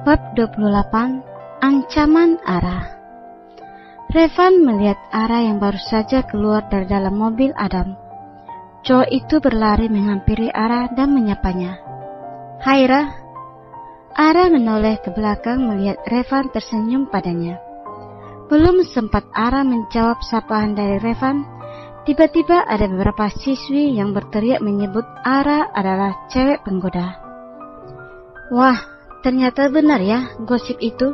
Bab 28. Ancaman Ara. Revan melihat Ara yang baru saja keluar dari dalam mobil Adam. Cowok itu berlari menghampiri Ara dan menyapanya. "Hai Ra." Ara menoleh ke belakang melihat Revan tersenyum padanya. Belum sempat Ara menjawab sapaan dari Revan, tiba-tiba ada beberapa siswi yang berteriak menyebut Ara adalah cewek penggoda. Wah, ternyata benar ya gosip itu.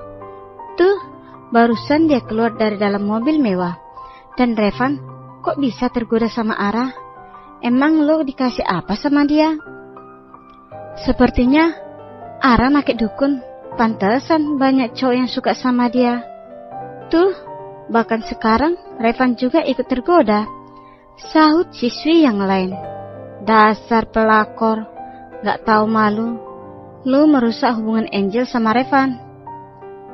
Tuh, barusan dia keluar dari dalam mobil mewah. Dan Revan, kok bisa tergoda sama Ara? Emang lo dikasih apa sama dia? Sepertinya Ara make dukun. Pantesan banyak cowok yang suka sama dia. Tuh, bahkan sekarang Revan juga ikut tergoda, sahut siswi yang lain. Dasar pelakor, gak tahu malu. Lu merusak hubungan Angel sama Revan.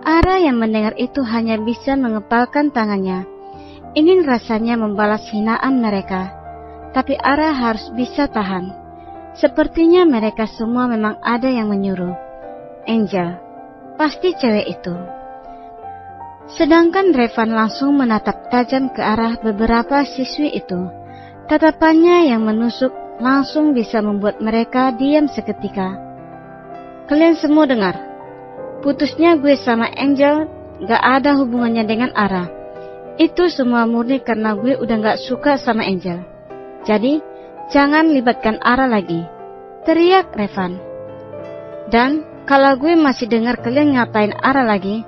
Ara yang mendengar itu hanya bisa mengepalkan tangannya. Ingin rasanya membalas hinaan mereka. Tapi Ara harus bisa tahan. Sepertinya mereka semua memang ada yang menyuruh. Angel, pasti cewek itu. Sedangkan Revan langsung menatap tajam ke arah beberapa siswi itu. Tatapannya yang menusuk langsung bisa membuat mereka diam seketika. Kalian semua dengar, putusnya gue sama Angel gak ada hubungannya dengan Ara. Itu semua murni karena gue udah gak suka sama Angel. Jadi, jangan libatkan Ara lagi, teriak Revan. Dan, kalau gue masih dengar kalian ngatain Ara lagi,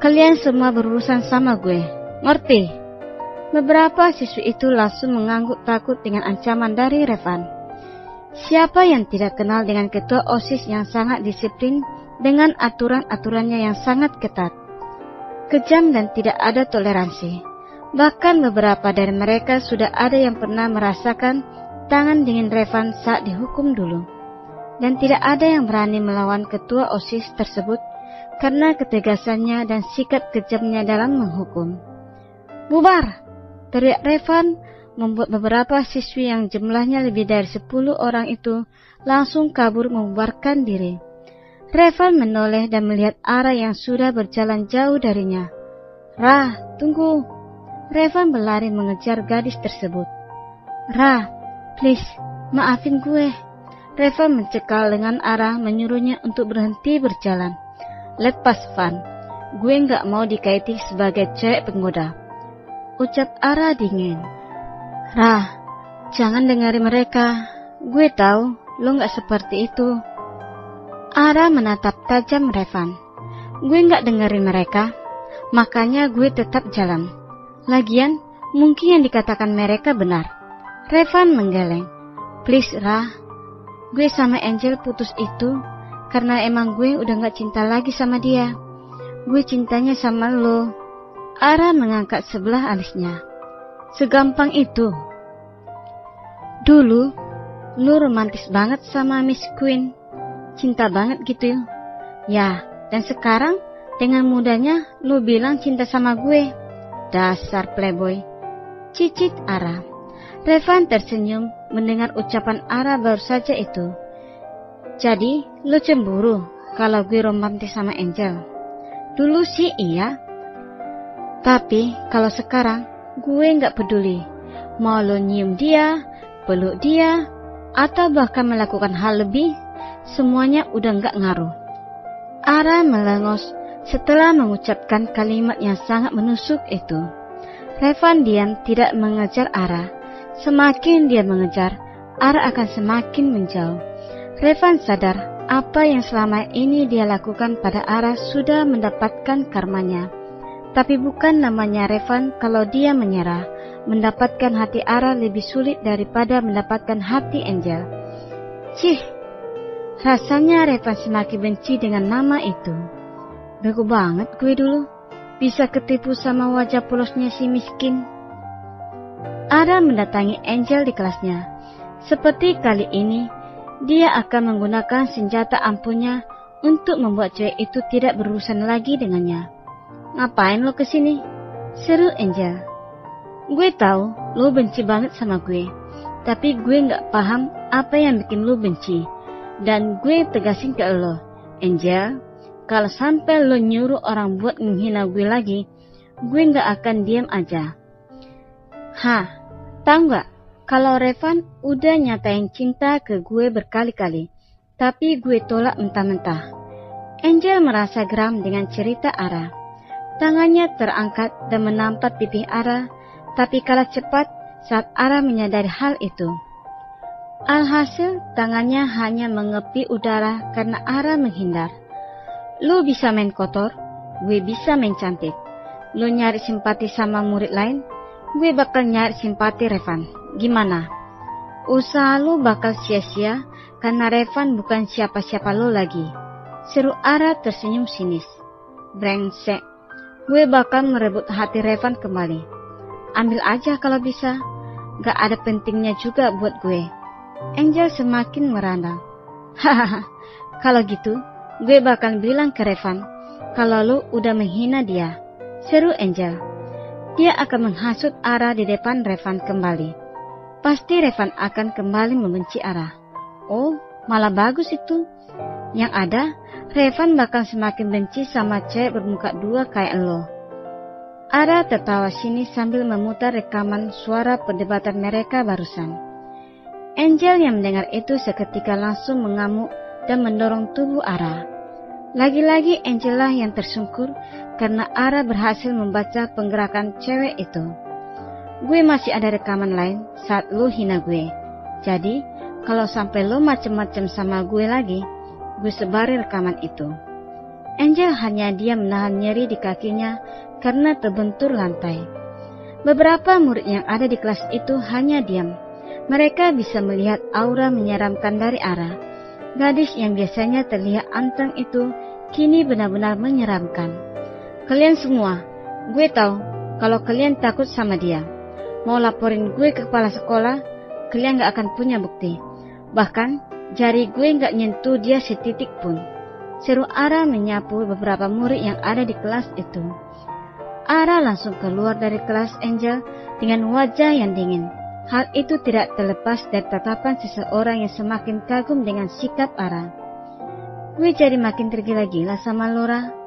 kalian semua berurusan sama gue, ngerti? Beberapa siswi itu langsung mengangguk takut dengan ancaman dari Revan. Siapa yang tidak kenal dengan ketua OSIS yang sangat disiplin dengan aturan-aturannya yang sangat ketat, kejam dan tidak ada toleransi. Bahkan beberapa dari mereka sudah ada yang pernah merasakan tangan dingin Revan saat dihukum dulu. Dan tidak ada yang berani melawan ketua OSIS tersebut karena ketegasannya dan sikap kejamnya dalam menghukum. "Bubar!" teriak Revan, membuat beberapa siswi yang jumlahnya lebih dari 10 orang itu langsung kabur membubarkan diri. Revan menoleh dan melihat Ara yang sudah berjalan jauh darinya. "Ra, tunggu!" Revan berlari mengejar gadis tersebut. "Ra, please, maafin gue." Revan mencekal lengan Ara menyuruhnya untuk berhenti berjalan. "Lepas Van, gue gak mau dikaiti sebagai cewek penggoda," ucap Ara dingin. "Ra, jangan dengerin mereka. Gue tahu lo gak seperti itu." Ara menatap tajam Revan. "Gue gak dengerin mereka, makanya gue tetap jalan. Lagian, mungkin yang dikatakan mereka benar." Revan menggeleng. "Please Ra, gue sama Angel putus itu karena emang gue udah gak cinta lagi sama dia. Gue cintanya sama lo." Ara mengangkat sebelah alisnya. "Segampang itu? Dulu, lu romantis banget sama Miss Queen. Cinta banget gitu ya. Dan sekarang, dengan mudahnya lu bilang cinta sama gue. Dasar playboy," cicit Ara. Revan tersenyum mendengar ucapan Ara baru saja itu. "Jadi, lu cemburu kalau gue romantis sama Angel?" "Dulu sih iya. Tapi kalau sekarang, gue gak peduli. Mau lo nyium dia, peluk dia, atau bahkan melakukan hal lebih, semuanya udah gak ngaruh." Ara melengos setelah mengucapkan kalimat yang sangat menusuk itu. Revan diam tidak mengejar Ara. Semakin dia mengejar, Ara akan semakin menjauh. Revan sadar apa yang selama ini dia lakukan pada Ara sudah mendapatkan karmanya. Tapi bukan namanya Revan kalau dia menyerah. Mendapatkan hati Ara lebih sulit daripada mendapatkan hati Angel. Cih, rasanya Revan semakin benci dengan nama itu. Bego banget gue dulu, bisa ketipu sama wajah polosnya si miskin. Ara mendatangi Angel di kelasnya. Seperti kali ini, dia akan menggunakan senjata ampuhnya untuk membuat cewek itu tidak berurusan lagi dengannya. "Ngapain lo kesini?" seru Angel. "Gue tahu lo benci banget sama gue, tapi gue gak paham apa yang bikin lo benci. Dan gue tegasin ke lo, Angel, Kalau sampai lo nyuruh orang buat menghina gue lagi, gue gak akan diam aja. Hah, tahu gak? Kalau Revan udah nyatain cinta ke gue berkali-kali, tapi gue tolak mentah-mentah. Angel merasa geram dengan cerita Ara. Tangannya terangkat dan menampat pipi Ara, tapi kalah cepat saat Ara menyadari hal itu. Alhasil, tangannya hanya mengepi udara karena Ara menghindar. Lu bisa main kotor, gue bisa main cantik. Lu nyari simpati sama murid lain, gue bakal nyari simpati Revan. Gimana? Usaha lu bakal sia-sia karena Revan bukan siapa-siapa lu lagi. Seru Ara tersenyum sinis. Brengsek, gue bakal merebut hati Revan kembali. Ambil aja kalau bisa, gak ada pentingnya juga buat gue. Angel semakin merandang. Hahaha, kalau gitu gue bakal bilang ke Revan kalau lu udah menghina dia. Seru Angel. Dia akan menghasut Ara di depan Revan kembali. Pasti Revan akan kembali membenci Ara. Oh, malah bagus itu. Yang ada, Revan bakal semakin benci sama cewek bermuka dua kayak lo. Ara tertawa sinis sambil memutar rekaman suara perdebatan mereka barusan. Angel yang mendengar itu seketika langsung mengamuk dan mendorong tubuh Ara. Lagi-lagi Angel lah yang tersungkur karena Ara berhasil membaca penggerakan cewek itu. Gue masih ada rekaman lain saat lo hina gue. Jadi, kalau sampai lo macem-macem sama gue lagi, gue sebari rekaman itu. Angel hanya diam menahan nyeri di kakinya karena terbentur lantai. Beberapa murid yang ada di kelas itu hanya diam. Mereka bisa melihat aura menyeramkan dari Ara. Gadis yang biasanya terlihat anteng itu kini benar-benar menyeramkan. Kalian semua, gue tahu kalau kalian takut sama dia. Mau laporin gue ke kepala sekolah, kalian gak akan punya bukti. Bahkan, jari gue gak nyentuh dia setitik pun. Seru Ara menyapu beberapa murid yang ada di kelas itu. Ara langsung keluar dari kelas Angel dengan wajah yang dingin. Hal itu tidak terlepas dari tatapan seseorang yang semakin kagum dengan sikap Ara. Gue jadi makin tergila-gila sama Laura.